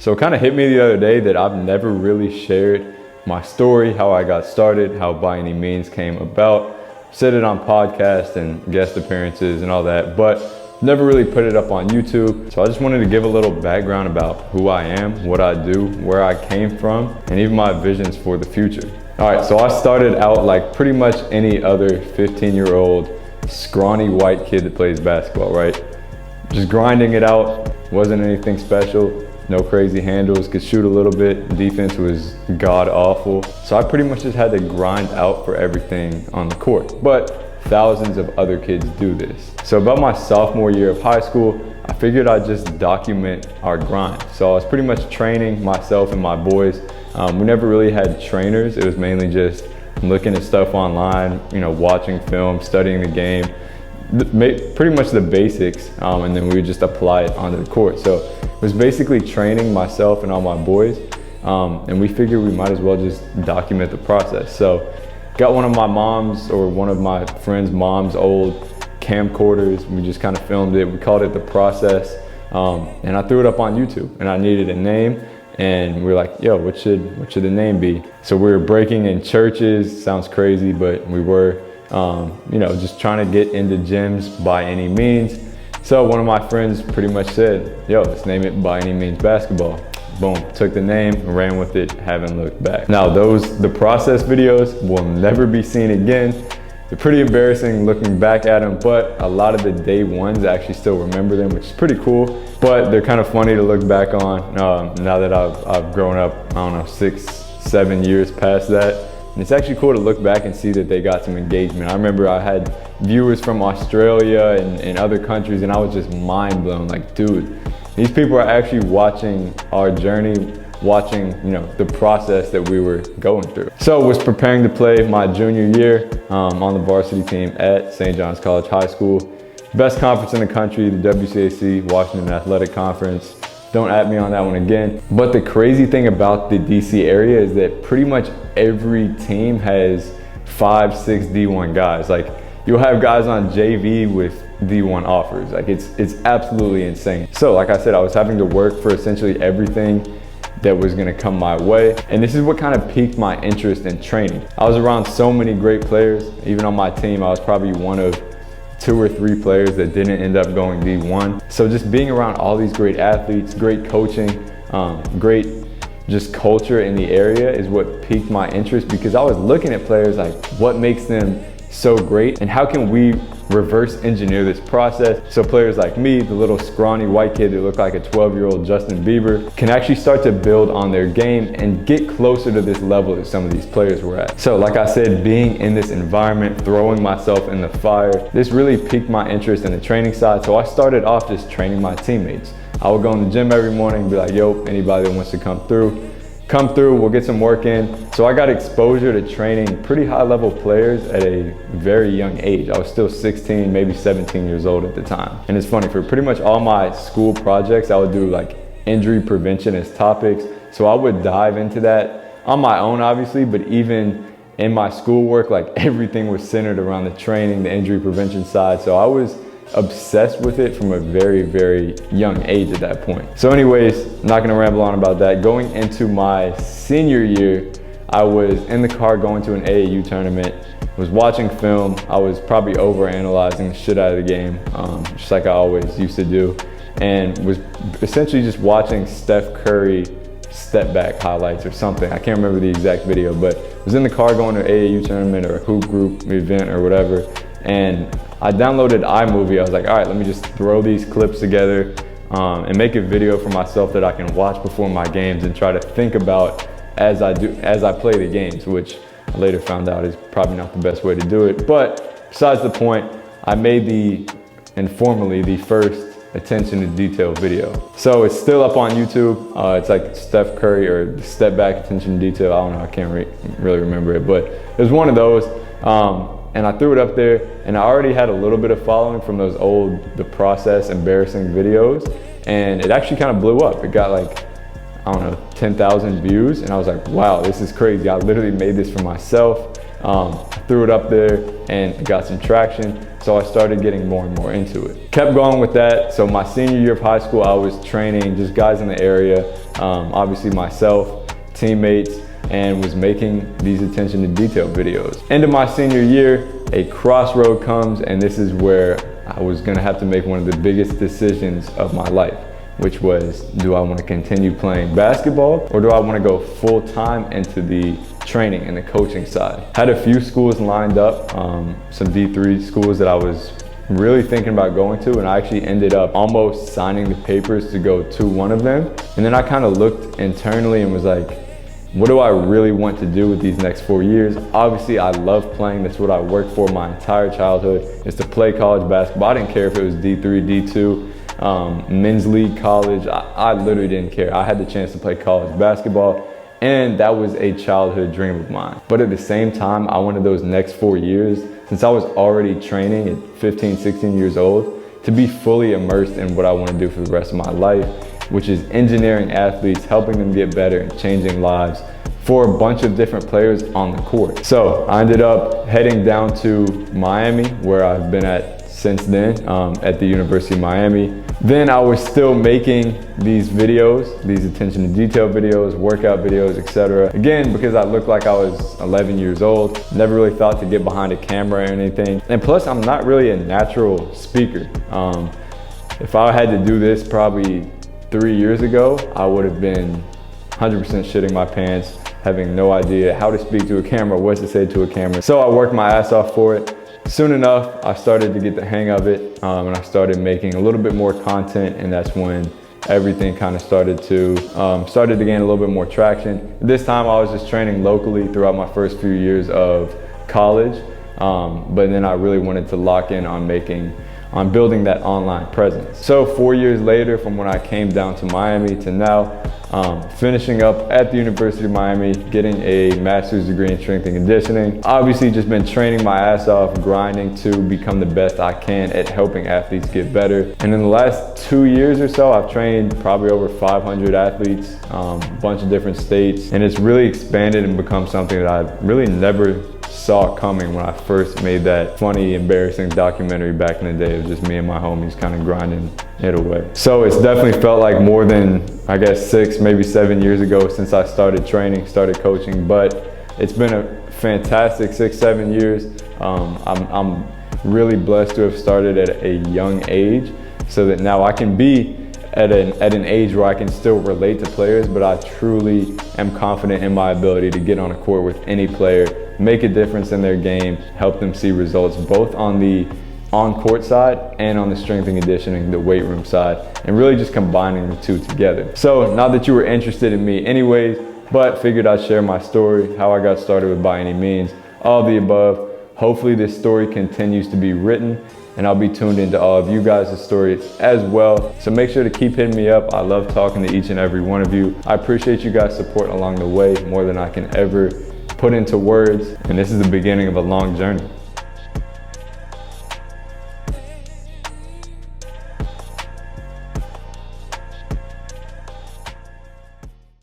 So it kind of hit me the other day that I've never really shared my story, how I got started, how By Any Means came about. Said it on podcasts and guest appearances and all that, but never really put it up on YouTube. So I just wanted to give a little background about who I am, what I do, where I came from, and even my visions for the future. All right, so I started out like pretty much any other 15-year-old scrawny white kid that plays basketball, right? Just grinding it out, wasn't anything special. No crazy handles, could shoot a little bit. Defense was god awful. So I pretty much just had to grind out for everything on the court. But thousands of other kids do this. So about my sophomore year of high school, I figured I'd just document our grind. So I was pretty much training myself and my boys. We never really had trainers. It was mainly just looking at stuff online, watching film, studying the game, pretty much the basics, and then we would just apply it onto the court. So it was basically training myself and all my boys, and we figured we might as well just document the process. So got one of my friend's mom's old camcorders. We just kind of filmed it. We called it The Process, and I threw it up on YouTube, and I needed a name. And we were like, yo, what should the name be? So we were breaking in churches. Sounds crazy, but we were, just trying to get into gyms by any means. So one of my friends pretty much said, yo, let's name it By Any Means Basketball. Boom, took the name, ran with it, haven't looked back. Now The Process videos will never be seen again. They're pretty embarrassing looking back at them, but a lot of the day ones I actually still remember them, which is pretty cool. But they're kind of funny to look back on now that I've grown up, 6-7 years past that. And it's actually cool to look back and see that they got some engagement. I remember I had viewers from Australia and other countries, and I was just mind blown. Like, dude, these people are actually watching our journey, watching the process that we were going through. So was preparing to play my junior year on the varsity team at St. John's College High School. Best conference in the country, the WCAC, Washington Athletic Conference. Don't at me on that one again. But the crazy thing about the DC area is that pretty much every team has 5-6 D1 guys. Like, you'll have guys on JV with D1 offers. Like, it's absolutely insane. So like I said, I was having to work for essentially everything that was gonna come my way. And this is what kind of piqued my interest in training. I was around so many great players. Even on my team, I was probably one of 2 or 3 players that didn't end up going D1. So just being around all these great athletes, great coaching, great just culture in the area is what piqued my interest, because I was looking at players like, what makes them so great and how can we reverse engineer this process so players like me, the little scrawny white kid that looked like a 12-year-old Justin Bieber, can actually start to build on their game and get closer to this level that some of these players were at. So like I said, being in this environment, throwing myself in the fire, this really piqued my interest in the training side. So I started off just training my teammates. I would go in the gym every morning and be like, yo, anybody that wants to come through, we'll get some work in. So I got exposure to training pretty high level players at a very young age. I was still 16, maybe 17 years old at the time. And it's funny, for pretty much all my school projects, I would do like injury prevention as topics. So I would dive into that on my own, obviously, but even in my schoolwork, like everything was centered around the training, the injury prevention side. So I was obsessed with it from a very, very young age at that point. So anyways, not gonna ramble on about that. Going into my senior year, I was in the car going to an AAU tournament, was watching film. I was probably overanalyzing the shit out of the game, just like I always used to do, and was essentially just watching Steph Curry step back highlights or something. I can't remember the exact video, but I was in the car going to an AAU tournament or a hoop group event or whatever, and I downloaded iMovie. I was like, all right, let me just throw these clips together and make a video for myself that I can watch before my games and try to think about as I play the games, which I later found out is probably not the best way to do it. But besides the point, I made informally the first attention to detail video. So it's still up on YouTube. It's like Steph Curry or the step back attention to detail. I don't know, I can't really remember it, but it was one of those. And I threw it up there, and I already had a little bit of following from those old The Process embarrassing videos, and it actually kind of blew up. It got like, I don't know, 10,000 views, and I was like, wow, this is crazy. I literally made this for myself. I threw it up there and it got some traction. So I started getting more and more into it. Kept going with that. So my senior year of high school, I was training just guys in the area, obviously myself, teammates, and was making these attention to detail videos. End of my senior year, a crossroad comes, and this is where I was gonna have to make one of the biggest decisions of my life, which was, do I want to continue playing basketball or do I want to go full time into the training and the coaching side? Had a few schools lined up, some D3 schools that I was really thinking about going to, and I actually ended up almost signing the papers to go to one of them. And then I kind of looked internally and was like, what do I really want to do with these next 4 years? Obviously, I love playing. That's what I worked for my entire childhood, is to play college basketball. I didn't care if it was D3, D2, men's league, college. I literally didn't care. I had the chance to play college basketball, and that was a childhood dream of mine. But at the same time, I wanted those next 4 years, since I was already training at 15, 16 years old, to be fully immersed in what I want to do for the rest of my life, which is engineering athletes, helping them get better and changing lives for a bunch of different players on the court. So I ended up heading down to Miami, where I've been at since then, at the University of Miami. Then I was still making these videos, these attention to detail videos, workout videos, etc. Again, because I looked like I was 11 years old, never really thought to get behind a camera or anything. And plus, I'm not really a natural speaker. If I had to do this probably 3 years ago, I would have been 100% shitting my pants, having no idea how to speak to a camera, what to say to a camera. So I worked my ass off for it. Soon enough, I started to get the hang of it, and I started making a little bit more content, and that's when everything kind of started to gain a little bit more traction. This time I was just training locally throughout my first few years of college, but then I really wanted to lock in on building that online presence. So 4 years later, from when I came down to Miami to now, finishing up at the University of Miami, getting a master's degree in strength and conditioning. Obviously just been training my ass off, grinding to become the best I can at helping athletes get better. And in the last 2 years or so, I've trained probably over 500 athletes, a bunch of different states, and it's really expanded and become something that I really never saw coming when I first made that funny, embarrassing documentary back in the day. It was just me and my homies kind of grinding it away. So it's definitely felt like more than, I guess, 6, maybe 7 years ago since I started training, started coaching, but it's been a fantastic 6, 7 years. I'm really blessed to have started at a young age so that now I can be at an age where I can still relate to players, but I truly am confident in my ability to get on a court with any player, make a difference in their game, help them see results both on the on-court side and on the strength and conditioning, the weight room side, and really just combining the two together. So not that you were interested in me anyways, but figured I'd share my story, how I got started with By Any Means, all of the above. Hopefully this story continues to be written, and I'll be tuned into all of you guys' stories as well. So make sure to keep hitting me up. I love talking to each and every one of you. I appreciate you guys' support along the way more than I can ever put into words, and this is the beginning of a long journey.